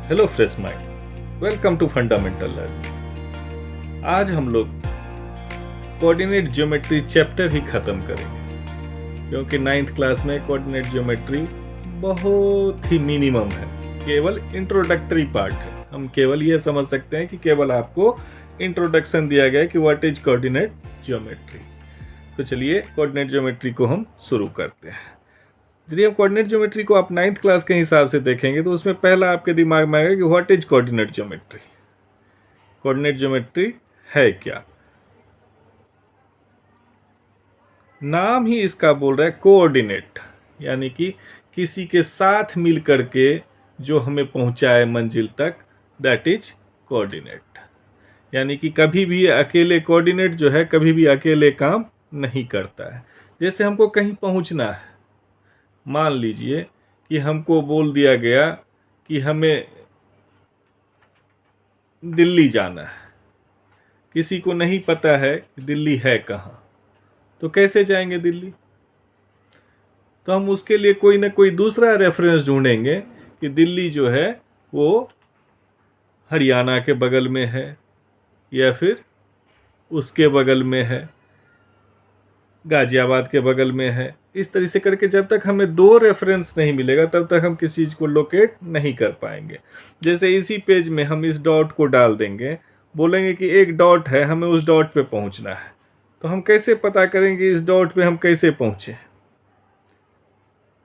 Hello fresh mind, welcome to fundamental learning. आज हम लोग कोऑर्डिनेट ज्योमेट्री चैप्टर ही खत्म करेंगे क्योंकि नाइन्थ क्लास में कोऑर्डिनेट ज्योमेट्री बहुत ही मिनिमम है, केवल इंट्रोडक्टरी पार्ट है। हम केवल ये समझ सकते हैं कि केवल आपको इंट्रोडक्शन दिया गया है कि व्हाट इज कोऑर्डिनेट ज्योमेट्री। तो चलिए कोऑर्डिनेट ज्योमेट्री को हम शुरू करते हैं। यदि आप कोऑर्डिनेट ज्योमेट्री को आप नाइन्थ क्लास के हिसाब से देखेंगे तो उसमें पहला आपके दिमाग में आएगा कि what is coordinate geometry. Coordinate geometry है क्या? नाम ही इसका बोल रहा है कोऑर्डिनेट, यानी कि किसी के साथ मिल करके जो हमें पहुंचाए मंजिल तक, दैट इज कोऑर्डिनेट। यानी कि कभी भी अकेले कोऑर्डिनेट जो है कभी भी अकेले काम नहीं करता है। जैसे हमको कहीं पहुंचना है, मान लीजिए कि हमको बोल दिया गया कि हमें दिल्ली जाना है, किसी को नहीं पता है कि दिल्ली है कहाँ, तो कैसे जाएंगे दिल्ली? तो हम उसके लिए कोई ना कोई दूसरा रेफरेंस ढूंढेंगे कि दिल्ली जो है वो हरियाणा के बगल में है या फिर उसके बगल में है, गाजियाबाद के बगल में है। इस तरह से करके जब तक हमें दो रेफरेंस नहीं मिलेगा तब तक हम किसी चीज़ को लोकेट नहीं कर पाएंगे। जैसे इसी पेज में हम इस डॉट को डाल देंगे, बोलेंगे कि एक डॉट है, हमें उस डॉट पे पहुंचना है, तो हम कैसे पता करेंगे इस डॉट पे हम कैसे पहुंचे?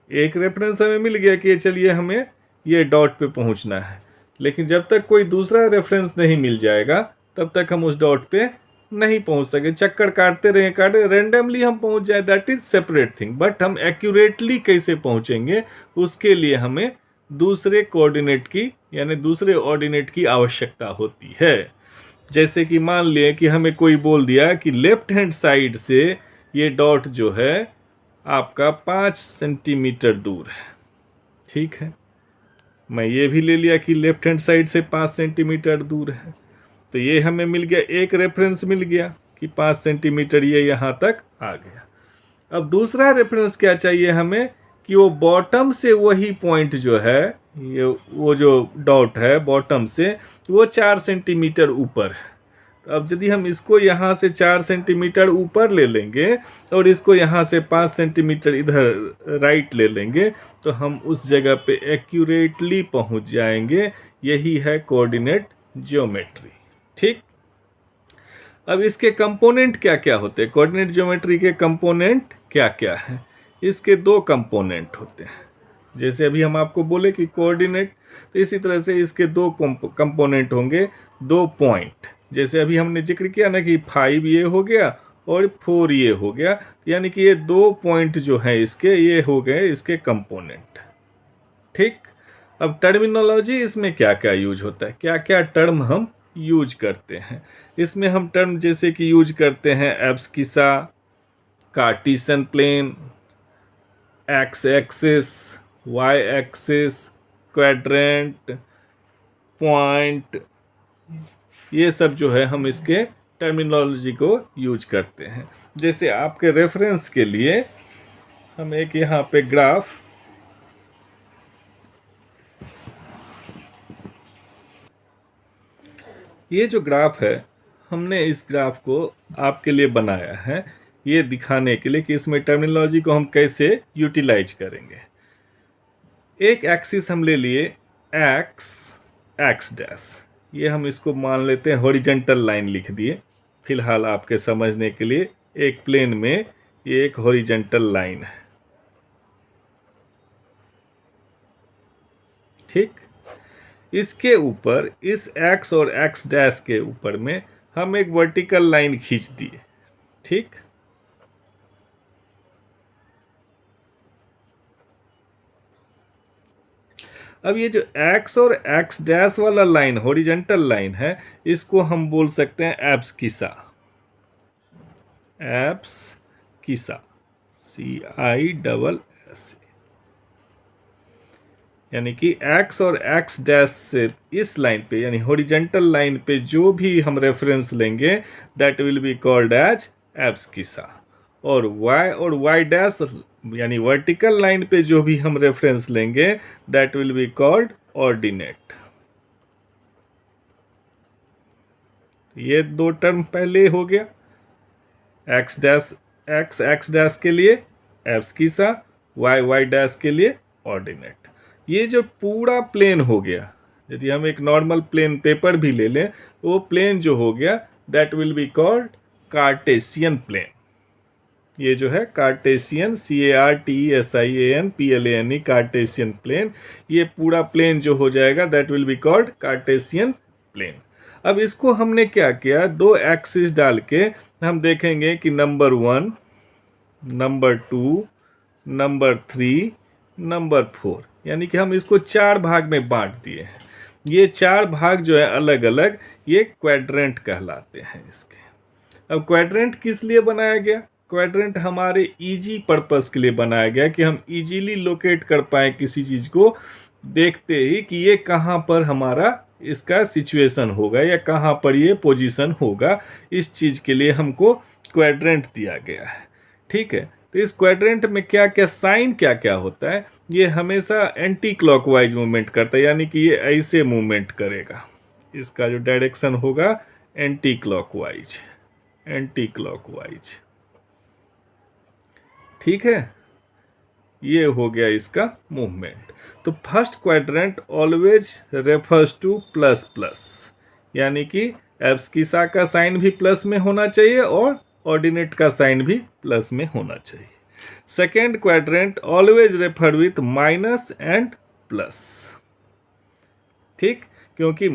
एक रेफरेंस हमें मिल गया कि चलिए हमें ये डॉट पे पहुंचना है, लेकिन जब तक कोई दूसरा रेफरेंस नहीं मिल जाएगा तब तक हम उस डॉट पे नहीं पहुंच सके। चक्कर काटते रहे रेंडमली हम पहुंच जाए, that is separate thing, but हम एक्यूरेटली कैसे पहुंचेंगे उसके लिए हमें दूसरे कोऑर्डिनेट की यानी दूसरे ऑर्डिनेट की आवश्यकता होती है। जैसे कि मान लिए कि हमें कोई बोल दिया कि लेफ्ट हैंड साइड से ये डॉट जो है आपका 5 सेंटीमीटर दूर है, ठीक है। मैं ये भी ले लिया कि लेफ्ट हैंड साइड से 5 सेंटीमीटर दूर है, तो ये हमें मिल गया, एक रेफरेंस मिल गया कि 5 सेंटीमीटर ये यहाँ तक आ गया। अब दूसरा रेफरेंस क्या चाहिए हमें कि वो बॉटम से वही पॉइंट जो है, ये वो जो डॉट है बॉटम से वो 4 सेंटीमीटर ऊपर है। तो अब यदि हम इसको यहाँ से 4 सेंटीमीटर ऊपर ले लेंगे और इसको यहाँ से 5 सेंटीमीटर इधर राइट ले लेंगे तो हम उस जगह पे एक्यूरेटली पहुँच जाएंगे। यही है कोऑर्डिनेट ज्योमेट्री, ठीक। अब इसके कंपोनेंट क्या क्या होते हैं? कोऑर्डिनेट ज्योमेट्री के कंपोनेंट क्या क्या हैं? इसके दो कंपोनेंट होते हैं। जैसे अभी हम आपको बोले कि कोऑर्डिनेट, तो इसी तरह से इसके दो कंपोनेंट होंगे, दो पॉइंट। जैसे अभी हमने जिक्र किया ना कि 5 ये हो गया और 4 ये हो गया, यानी कि ये दो पॉइंट जो हैं इसके, ये हो गए इसके कंपोनेंट, ठीक। अब टर्मिनोलॉजी इसमें क्या क्या यूज होता है, क्या क्या टर्म हम यूज करते हैं? इसमें हम टर्म जैसे कि यूज करते हैं abscissa, Cartesian plane, X axis, Y axis, quadrant, point, ये सब जो है हम इसके टर्मिनोलॉजी को यूज करते हैं। जैसे आपके रेफरेंस के लिए हम एक यहाँ पे ग्राफ, ये जो ग्राफ है हमने इस ग्राफ को आपके लिए बनाया है ये दिखाने के लिए कि इसमें टर्मिनोलॉजी को हम कैसे यूटिलाइज करेंगे। एक एक्सिस हम ले लिए एक्स एक्स डैश, ये हम इसको मान लेते हैं हॉरिजेंटल लाइन लिख दिए फिलहाल आपके समझने के लिए। एक प्लेन में ये एक हॉरिजेंटल लाइन है, ठीक। इसके ऊपर इस एक्स और एक्स डैश के ऊपर में हम एक वर्टिकल लाइन खींच दिए, ठीक। अब ये जो एक्स और एक्स डैश वाला लाइन हॉरिजेंटल लाइन है इसको हम बोल सकते हैं एब्स किसा, एब्स किसा, CISS। यानी कि एक्स और एक्स डैश से इस लाइन पे यानी हॉरिजेंटल लाइन पे जो भी हम रेफरेंस लेंगे that will be called as abscissa, और y डैश यानी वर्टिकल लाइन पे जो भी हम रेफरेंस लेंगे that will be called ordinate. ये दो टर्म पहले हो गया, एक्स डैश एक्स डैश के लिए एब्सकीसा, वाई डैश के लिए ऑर्डिनेट। ये जो पूरा प्लेन हो गया, यदि हम एक नॉर्मल प्लेन पेपर भी ले लें तो वो प्लेन जो हो गया that will be called Cartesian plane. ये जो है कार्टेशियन, CARTESIAN कार्टेशियन प्लेन, ये पूरा प्लेन जो हो जाएगा that will be called Cartesian plane. अब इसको हमने क्या किया, दो एक्सिस डाल के हम देखेंगे कि नंबर 1, नंबर 2, नंबर 3, नंबर 4, यानी कि हम इसको 4 भाग में बांट दिए हैं। ये 4 भाग जो है अलग अलग, ये क्वाड्रेंट कहलाते हैं इसके। अब क्वाड्रेंट किस लिए बनाया गया, क्वाड्रेंट हमारे इजी पर्पस के लिए बनाया गया कि हम इजीली लोकेट कर पाए किसी चीज को देखते ही कि ये कहाँ पर हमारा इसका सिचुएशन होगा या कहाँ पर ये पोजीशन होगा। इस चीज के लिए हमको क्वाड्रेंट दिया गया है। ठीक है, तो इस क्वाड्रेंट में क्या क्या साइन क्या क्या होता है, ये हमेशा एंटी क्लॉकवाइज मूवमेंट करता है, यानी कि ये ऐसे मूवमेंट करेगा, इसका जो डायरेक्शन होगा एंटी क्लॉकवाइज, एंटी क्लॉकवाइज। ठीक है, ये हो गया इसका मूवमेंट। तो first quadrant always refers two plus plus, यानी कि एब्सकीसा का साइन भी प्लस में होना चाहिए और ऑर्डिनेट का साइन भी प्लस में होना चाहिए। Second quadrant always refer with minus and plus. ठीक, क्योंकि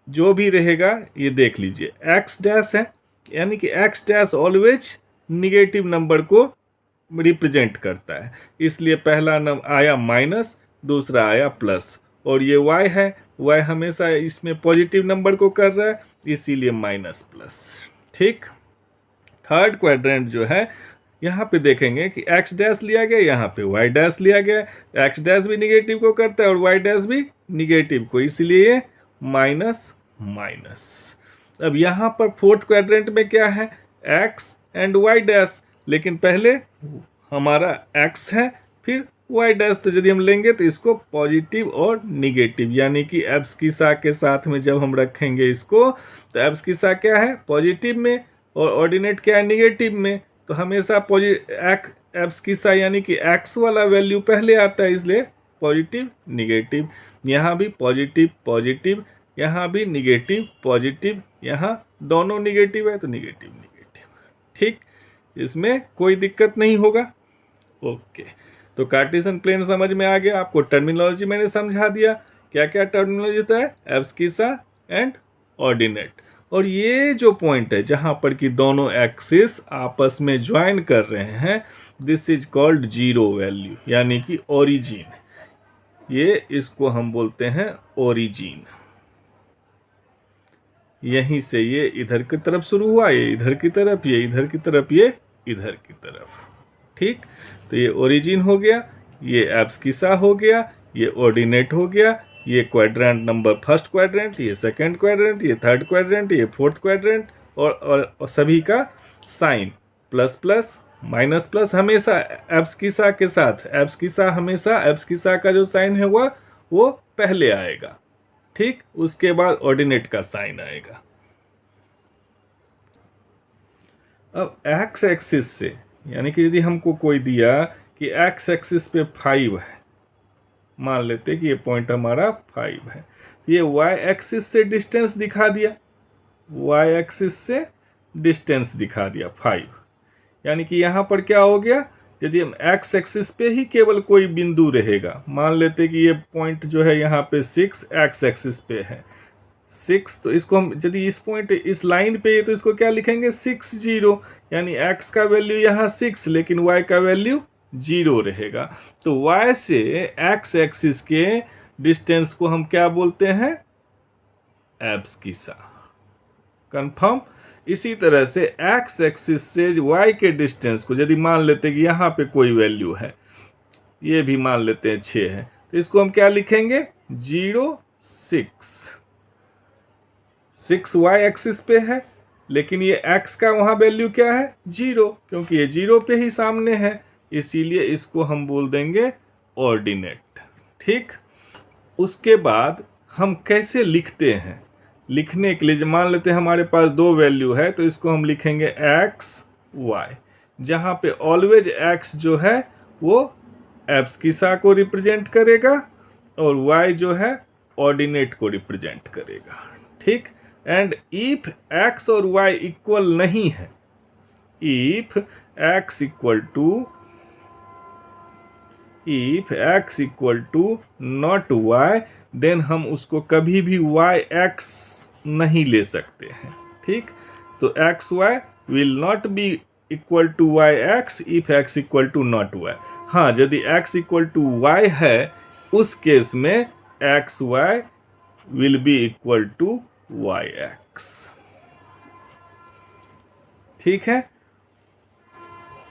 जो भी रहेगा ये देख लीजिए एक्स डैश है, यानी कि x dash always negative number को रिप्रेजेंट करता है, इसलिए पहला नंबर आया माइनस, दूसरा आया प्लस, और ये y है, y हमेशा इसमें पॉजिटिव नंबर को कर रहा है, इसीलिए माइनस प्लस। ठीक, थर्ड क्वाड्रेंट जो है यहाँ पे देखेंगे कि x डैश लिया गया, यहाँ पे y डैश लिया गया, x डैश भी निगेटिव को करता है और y डैश भी निगेटिव को, इसलिए ये माइनस माइनस। अब यहाँ पर फोर्थ क्वाड्रेंट में क्या है, x एंड y डैश, लेकिन पहले हमारा x है फिर y डैश, तो यदि हम लेंगे तो इसको पॉजिटिव और निगेटिव, यानी कि एब्सकीसा के साथ में जब हम रखेंगे इसको तो एब्सकीसा क्या है पॉजिटिव में और ऑर्डिनेट क्या है निगेटिव में, तो हमेशा एब्सकीसा यानी कि x वाला वैल्यू पहले आता है, इसलिए पॉजिटिव निगेटिव, यहाँ भी पॉजिटिव पॉजिटिव, यहाँ भी निगेटिव पॉजिटिव, यहाँ दोनों निगेटिव है तो निगेटिव निगेटिव। ठीक, इसमें कोई दिक्कत नहीं होगा। ओके, तो कार्टेशियन प्लेन समझ में आ गया, आपको टर्मिनोलॉजी मैंने समझा दिया, क्या क्या टर्मिनोलॉजी होता है, एब्सकीसा एंड ऑर्डिनेट। और ये जो पॉइंट है जहां पर कि दोनों एक्सिस आपस में ज्वाइन कर रहे हैं, this is called zero value, यानी कि ओरिजिन। ये इसको हम बोलते हैं ओरिजिन। यहीं से ये इधर की तरफ शुरू हुआ, ये इधर की तरफ, ये इधर की तरफ, ये इधर की तरफ। ठीक, तो ये ओरिजिन हो गया, ये एब्सकीसा हो गया, ये ऑर्डिनेट हो गया, ये क्वाड्रेंट नंबर फर्स्ट क्वाड्रेंट, ये सेकंड क्वाड्रेंट, ये थर्ड क्वाड्रेंट, ये फोर्थ क्वाड्रेंट, और सभी का sign plus plus minus plus हमेशा एब्सकीसा के साथ, एब्सकीसा हमेशा एब्सकीसा का जो साइन है वो पहले आएगा। ठीक, उसके बाद ऑर्डिनेट का साइन आएगा। अब एक्स एक्सिस से, यानी कि यदि हमको कोई दिया कि एक्स एक्सिस पे 5 है, मान लेते कि ये पॉइंट हमारा 5 है, तो ये वाई एक्सिस से डिस्टेंस दिखा दिया, वाई एक्सिस से डिस्टेंस दिखा दिया 5, यानी कि यहाँ पर क्या हो गया, यदि हम एक्स एक्सिस पे ही केवल कोई बिंदु रहेगा, मान लेते कि ये पॉइंट जो है यहाँ पे 6 एक्स एक्सिस पे है 6, तो इसको हम यदि इस पॉइंट इस लाइन पे है तो इसको क्या लिखेंगे 6 0, यानी x का वैल्यू यहाँ 6 लेकिन y का वैल्यू 0 रहेगा। तो y से x एक्सिस के डिस्टेंस को हम क्या बोलते हैं, एब्सकीसा। कंफर्म। इसी तरह से x एक्सिस से y के डिस्टेंस को यदि मान लेते कि यहाँ पे कोई वैल्यू है, ये भी मान लेते हैं 6 है, तो इसको हम क्या लिखेंगे 0 6 वाई एक्सिस पे है, लेकिन ये x का वहाँ वैल्यू क्या है 0, क्योंकि ये 0 पे ही सामने है, इसीलिए इसको हम बोल देंगे ऑर्डिनेट। ठीक, उसके बाद हम कैसे लिखते हैं, लिखने के लिए मान लेते हैं हमारे पास दो वैल्यू है, तो इसको हम लिखेंगे एक्स वाई, जहाँ पे ऑलवेज एक्स जो है वो एब्सकिसा को रिप्रेजेंट करेगा और वाई जो है ऑर्डिनेट को रिप्रेजेंट करेगा। ठीक। एंड इफ एक्स और वाई इक्वल नहीं है, if X equal to not Y, then हम उसको कभी भी वाई एक्स नहीं ले सकते हैं। ठीक। तो X Y will not be equal to Y X if X equal to not Y. हाँ, यदि एक्स इक्वल टू वाई है उस केस में X Y will be equal to Y X. ठीक है।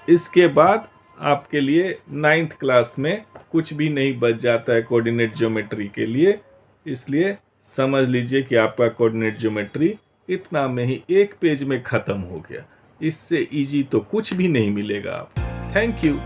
इसके बाद आपके लिए 9th क्लास में कुछ भी नहीं बच जाता है कोऑर्डिनेट ज्योमेट्री के लिए, इसलिए समझ लीजिए कि आपका कोऑर्डिनेट ज्योमेट्री इतना में ही एक पेज में ख़त्म हो गया। इससे इजी तो कुछ भी नहीं मिलेगा आपको। Thank you.